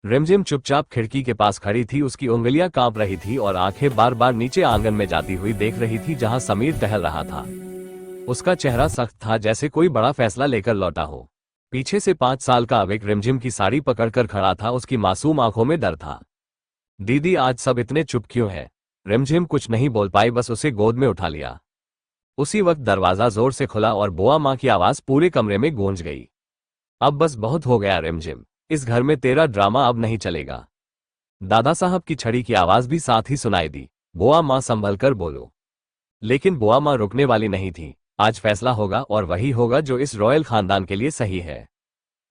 रिमझिम चुपचाप खिड़की के पास खड़ी थी। उसकी उंगलियां कांप रही थी और आंखें बार बार नीचे आंगन में जाती हुई देख रही थी जहां समीर टहल रहा था। उसका चेहरा सख्त था, जैसे कोई बड़ा फैसला लेकर लौटा हो। पीछे से 5 साल का अविक रिमझिम की साड़ी पकड़कर खड़ा था। उसकी मासूम आंखों में डर था। दीदी, आज सब इतने चुप क्यों है? रिमझिम कुछ नहीं बोल पाई, बस उसे गोद में उठा लिया। उसी वक्त दरवाजा जोर से खुला और बुआ माँ की आवाज पूरे कमरे में गूंज गई। अब बस बहुत हो गया रिमझिम, इस घर में तेरा ड्रामा अब नहीं चलेगा। दादा साहब की छड़ी की आवाज भी साथ ही सुनाई दी। बुआ माँ संभल कर बोलो। लेकिन बुआ माँ रुकने वाली नहीं थी। आज फैसला होगा और वही होगा जो इस रॉयल खानदान के लिए सही है।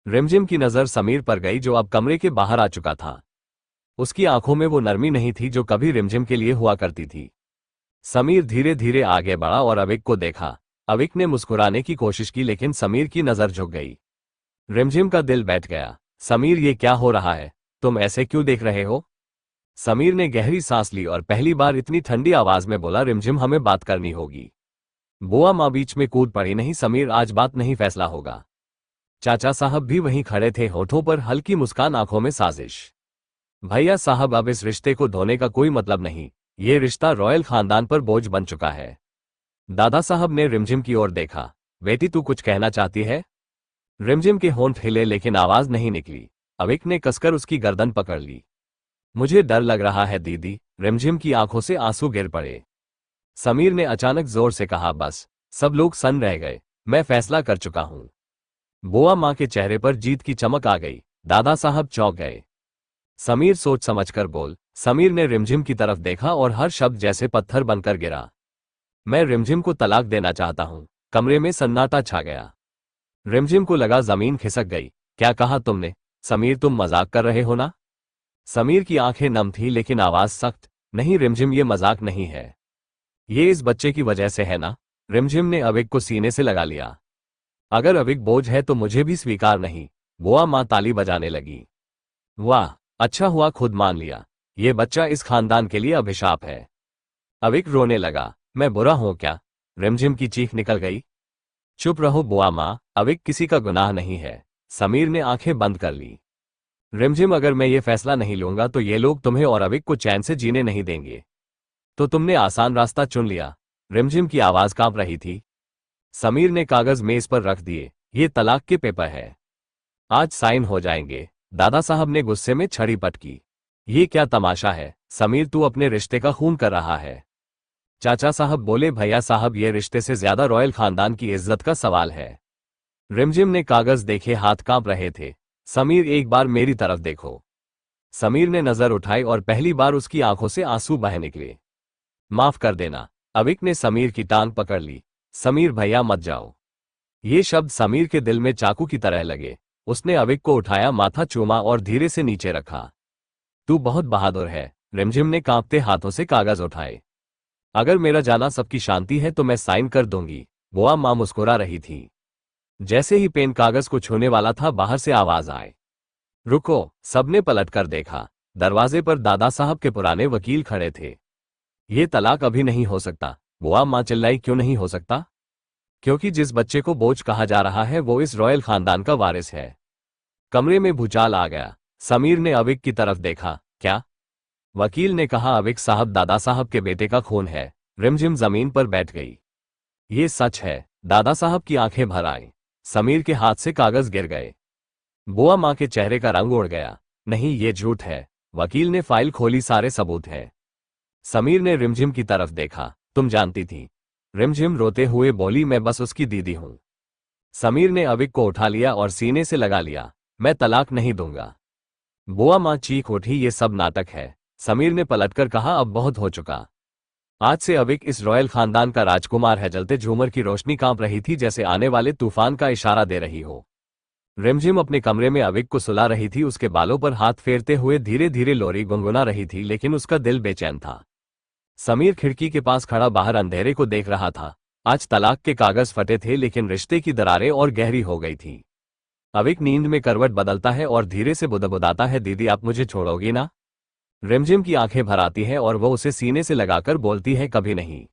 रिमझिम की नजर समीर पर गई जो अब कमरे के बाहर आ चुका था। उसकी आंखों में वो नरमी नहीं थी जो कभी रिमझिम के लिए हुआ करती थी। समीर धीरे धीरे आगे बढ़ा और अविक को देखा। अविक ने मुस्कुराने की कोशिश की लेकिन समीर की नजर झुक गई। रिमझिम का दिल बैठ गया। समीर, ये क्या हो रहा है? तुम ऐसे क्यों देख रहे हो? समीर ने गहरी सांस ली और पहली बार इतनी ठंडी आवाज में बोला, रिमझिम, हमें बात करनी होगी। बुआ माँ बीच में कूद पड़ी। नहीं समीर, आज बात नहीं, फैसला होगा। चाचा साहब भी वहीं खड़े थे, होठों पर हल्की मुस्कान, आंखों में साजिश। भैया साहब, अब इस रिश्ते को धोने का कोई मतलब नहीं। ये रिश्ता रॉयल खानदान पर बोझ बन चुका है। दादा साहब ने रिमझिम की ओर देखा। बेटी, तू कुछ कहना चाहती है? रिमझिम के होंठ हिले लेकिन आवाज नहीं निकली। अविक ने कसकर उसकी गर्दन पकड़ ली। मुझे डर लग रहा है दीदी। रिमझिम की आंखों से आंसू गिर पड़े। समीर ने अचानक जोर से कहा। बस। सब लोग सन्न रह गए। मैं फैसला कर चुका हूं। बुआ माँ के चेहरे पर जीत की चमक आ गई। दादा साहब चौंक गए। समीर सोच समझकर बोल। समीर ने रिमझिम की तरफ देखा और हर शब्द जैसे पत्थर बनकर गिरा। मैं रिमझिम को तलाक देना चाहता हूं। कमरे में सन्नाटा छा गया। रिमझिम को लगा जमीन खिसक गई। क्या कहा तुमने? समीर, तुम मजाक कर रहे हो ना? समीर की आंखें नम थी लेकिन आवाज सख्त। नहीं रिमझिम, ये मजाक नहीं है। ये इस बच्चे की वजह से है ना? रिमझिम ने अविक को सीने से लगा लिया। अगर अविक बोझ है तो मुझे भी स्वीकार नहीं। बुआ माँ ताली बजाने लगी। वाह, अच्छा हुआ खुद मान लिया। ये बच्चा इस खानदान के लिए अभिशाप है। अविक रोने लगा। मैं बुरा हूं क्या? रिमझिम की चीख निकल गई। चुप रहो बुआ माँ, अविक किसी का गुनाह नहीं है। समीर ने आंखें बंद कर ली। रिमझिम, अगर मैं ये फैसला नहीं लूंगा तो ये लोग तुम्हें और अविक को चैन से जीने नहीं देंगे। तो तुमने आसान रास्ता चुन लिया। रिमझिम की आवाज कांप रही थी। समीर ने कागज मेज पर रख दिए। ये तलाक के पेपर है। आज साइन हो जाएंगे। दादा साहब ने गुस्से में छड़ी पटकी। ये क्या तमाशा है? समीर, तू अपने रिश्ते का खून कर रहा है। चाचा साहब बोले। भैया साहब, ये रिश्ते से ज्यादा रॉयल खानदान की इज्जत का सवाल है। रिमझिम ने कागज देखे, हाथ कांप रहे थे। समीर, एक बार मेरी तरफ देखो। समीर ने नजर उठाई और पहली बार उसकी आंखों से आंसू बह निकले। माफ कर देना। अविक ने समीर की टांग पकड़ ली। समीर भैया, मत जाओ। ये शब्द समीर के दिल में चाकू की तरह लगे। उसने अविक को उठाया, माथा चूमा और धीरे से नीचे रखा। तू बहुत बहादुर है। रिमझिम ने कांपते हाथों से कागज उठाए। अगर मेरा जाना सबकी शांति है तो मैं साइन कर दूंगी। बुआ माँ मुस्कुरा रही थी। जैसे ही पेन कागज को छूने वाला था, बाहर से आवाज आए। रुको। सबने पलट कर देखा। दरवाजे पर दादा साहब के पुराने वकील खड़े थे। ये तलाक अभी नहीं हो सकता। बुआ माँ चिल्लाई। क्यों नहीं हो सकता? क्योंकि जिस बच्चे को बोझ कहा जा रहा है वो इस रॉयल खानदान का वारिस है। कमरे में भूचाल आ गया। समीर ने अविक की तरफ देखा। क्या? वकील ने कहा। अविक साहब, दादा साहब के बेटे का खून है। रिमझिम जमीन पर बैठ गई। ये सच है। दादा साहब की आंखें भर आई। समीर के हाथ से कागज गिर गए। बुआ माँ के चेहरे का रंग उड़ गया। नहीं, ये झूठ है। वकील ने फाइल खोली, सारे सबूत हैं। समीर ने रिमझिम की तरफ देखा। तुम जानती थी? रिमझिम रोते हुए बोली। मैं बस उसकी दीदी हूं। समीर ने अविक को उठा लिया और सीने से लगा लिया। मैं तलाक नहीं दूंगा। बुआ माँ चीख उठी। ये सब नाटक है। समीर ने पलटकर कहा। अब बहुत हो चुका। आज से अविक इस रॉयल खानदान का राजकुमार है। जलते झूमर की रोशनी कांप रही थी, जैसे आने वाले तूफान का इशारा दे रही हो। रिमझिम अपने कमरे में अविक को सुला रही थी। उसके बालों पर हाथ फेरते हुए धीरे धीरे लोरी गुनगुना रही थी, लेकिन उसका दिल बेचैन था। समीर खिड़की के पास खड़ा बाहर अंधेरे को देख रहा था। आज तलाक के कागज फटे थे लेकिन रिश्ते की दरारें और गहरी हो गई थी। अविक नींद में करवट बदलता है और धीरे से बुदबुदाता है। दीदी, आप मुझे छोड़ोगी ना? रिमझिम की आंखें भर आती हैं और वो उसे सीने से लगाकर बोलती है, कभी नहीं।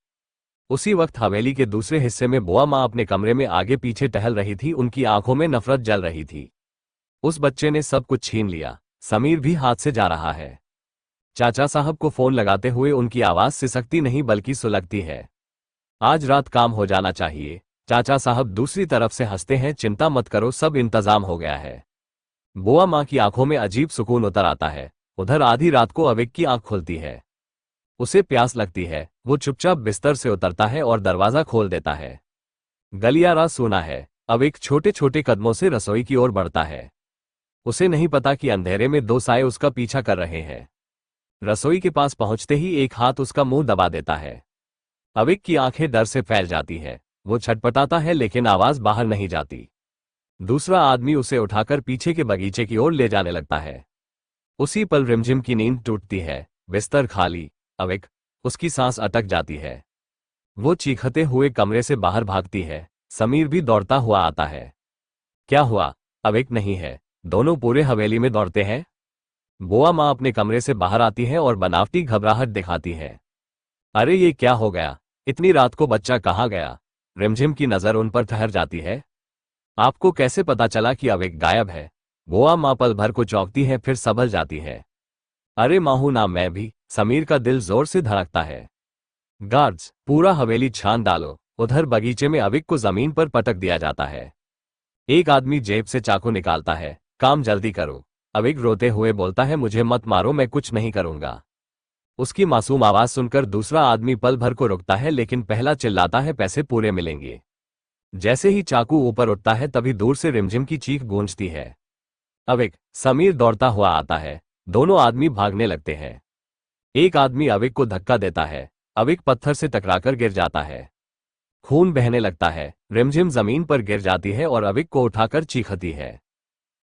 उसी वक्त हवेली के दूसरे हिस्से में बुआ माँ अपने कमरे में आगे पीछे टहल रही थी। उनकी आंखों में नफरत जल रही थी। उस बच्चे ने सब कुछ छीन लिया। समीर भी हाथ से जा रहा है। चाचा साहब को फोन लगाते हुए उनकी आवाज सिसकती नहीं बल्कि सुलगती है। आज रात काम हो जाना चाहिए। चाचा साहब दूसरी तरफ से हंसते हैं, चिंता मत करो, सब इंतजाम हो गया है। बुआ माँ की आंखों में अजीब सुकून उतर आता है। उधर आधी रात को अविक की आंख खुलती है। उसे प्यास लगती है। वो चुपचाप बिस्तर से उतरता है और दरवाजा खोल देता है। गलियारा सूना है। अविक छोटे छोटे कदमों से रसोई की ओर बढ़ता है। उसे नहीं पता कि अंधेरे में दो साए उसका पीछा कर रहे हैं। रसोई के पास पहुंचते ही एक हाथ उसका मुंह दबा देता है। अविक की आंखें डर से फैल जाती है। वो छटपटाता है लेकिन आवाज बाहर नहीं जाती। दूसरा आदमी उसे उठाकर पीछे के बगीचे की ओर ले जाने लगता है। उसी पल रिमझिम की नींद टूटती है। बिस्तर खाली। अविक, उसकी सांस अटक जाती है। वो चीखते हुए कमरे से बाहर भागती है। समीर भी दौड़ता हुआ आता है। क्या हुआ? अविक नहीं है। दोनों पूरे हवेली में दौड़ते हैं। बुआ माँ अपने कमरे से बाहर आती है और बनावटी घबराहट दिखाती है। अरे ये क्या हो गया? इतनी रात को बच्चा कहाँ गया? रिमझिम की नजर उन पर ठहर जाती है। आपको कैसे पता चला कि अविक गायब है? बुआ माँ पल भर को चौंकती है, फिर संभल जाती है। अरे माहू ना, मैं भी। समीर का दिल जोर से धड़कता है। गार्ड्स, पूरा हवेली छान डालो। उधर बगीचे में अविक को जमीन पर पटक दिया जाता है। एक आदमी जेब से चाकू निकालता है। काम जल्दी करो। अविक रोते हुए बोलता है, मुझे मत मारो, मैं कुछ नहीं करूंगा। उसकी मासूम आवाज सुनकर दूसरा आदमी पल भर को रुकता है, लेकिन पहला चिल्लाता है, पैसे पूरे मिलेंगे। जैसे ही चाकू ऊपर उठता है तभी दूर से रिमझिम की चीख गूंजती है। अविक, समीर दौड़ता हुआ आता है। दोनों आदमी भागने लगते हैं। एक आदमी अविक को धक्का देता है। अविक पत्थर से टकराकर गिर जाता है। खून बहने लगता है। रिमझिम जमीन पर गिर जाती है और अविक को उठाकर चीखती है।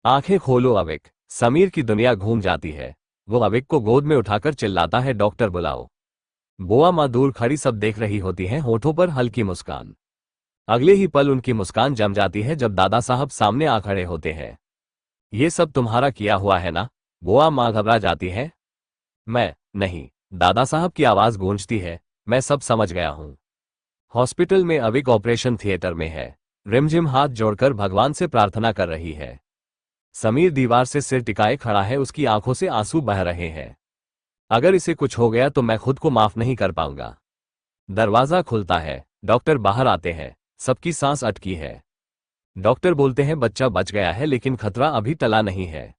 आंखें खोलो अविक। समीर की दुनिया घूम जाती है। वो अविक को गोद में उठाकर चिल्लाता है, डॉक्टर बुलाओ। बुआ माँ दूर खड़ी सब देख रही होती हैं, होठों पर हल्की मुस्कान। अगले ही पल उनकी मुस्कान जम जाती है जब दादा साहब सामने आ खड़े होते हैं। ये सब तुम्हारा किया हुआ है ना? बुआ माँ घबरा जाती है। मैं नहीं। दादा साहब की आवाज गूंजती है। मैं सब समझ गया हूं। हॉस्पिटल में अविक ऑपरेशन थिएटर में है। रिमझिम हाथ जोड़कर भगवान से प्रार्थना कर रही है। समीर दीवार से सिर टिकाए खड़ा है, उसकी आंखों से आंसू बह रहे हैं। अगर इसे कुछ हो गया तो मैं खुद को माफ नहीं कर पाऊंगा। दरवाजा खुलता है। डॉक्टर बाहर आते हैं। सबकी सांस अटकी है। डॉक्टर बोलते हैं, बच्चा बच गया है लेकिन खतरा अभी टला नहीं है।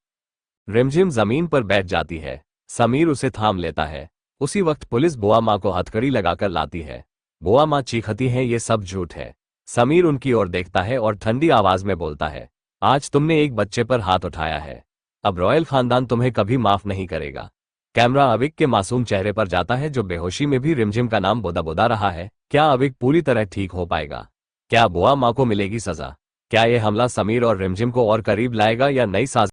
रिमझिम जमीन पर बैठ जाती है। समीर उसे थाम लेता है। उसी वक्त पुलिस बुआ माँ को हथकड़ी लगाकर लाती है। बुआ माँ चीखती है, ये सब झूठ है। समीर उनकी ओर देखता है और ठंडी आवाज में बोलता है, आज तुमने एक बच्चे पर हाथ उठाया है। अब रॉयल खानदान तुम्हें कभी माफ नहीं करेगा। कैमरा अविक के मासूम चेहरे पर जाता है, जो बेहोशी में भी रिमझिम का नाम बोदा बोदा रहा है। क्या अविक पूरी तरह ठीक हो पाएगा? क्या बुआ माँ को मिलेगी सजा? क्या ये हमला समीर और रिमझिम को और करीब लाएगा या नई साजिश